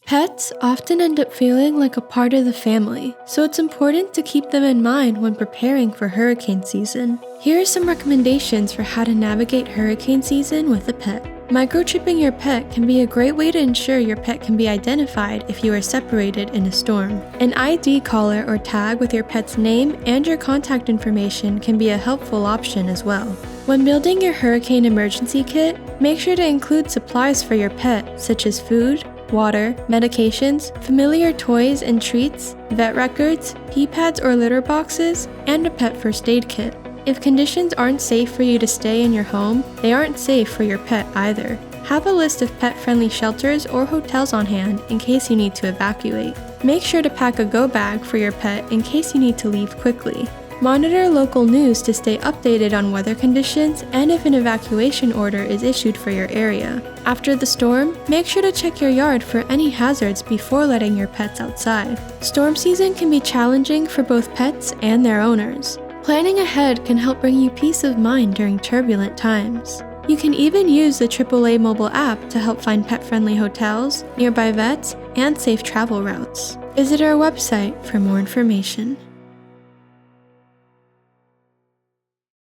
Pets often end up feeling like a part of the family, so it's important to keep them in mind when preparing for hurricane season. Here are some recommendations for how to navigate hurricane season with a pet. Microchipping your pet can be a great way to ensure your pet can be identified if you are separated in a storm. An ID collar or tag with your pet's name and your contact information can be a helpful option as well. When building your hurricane emergency kit, make sure to include supplies for your pet, such as food, water, medications, familiar toys and treats, vet records, pee pads or litter boxes, and a pet first aid kit. If conditions aren't safe for you to stay in your home, they aren't safe for your pet either. Have a list of pet-friendly shelters or hotels on hand in case you need to evacuate. Make sure to pack a go bag for your pet in case you need to leave quickly. Monitor local news to stay updated on weather conditions and if an evacuation order is issued for your area. After the storm, make sure to check your yard for any hazards before letting your pets outside. Storm season can be challenging for both pets and their owners. Planning ahead can help bring you peace of mind during turbulent times. You can even use the AAA mobile app to help find pet-friendly hotels, nearby vets, and safe travel routes. Visit our website for more information.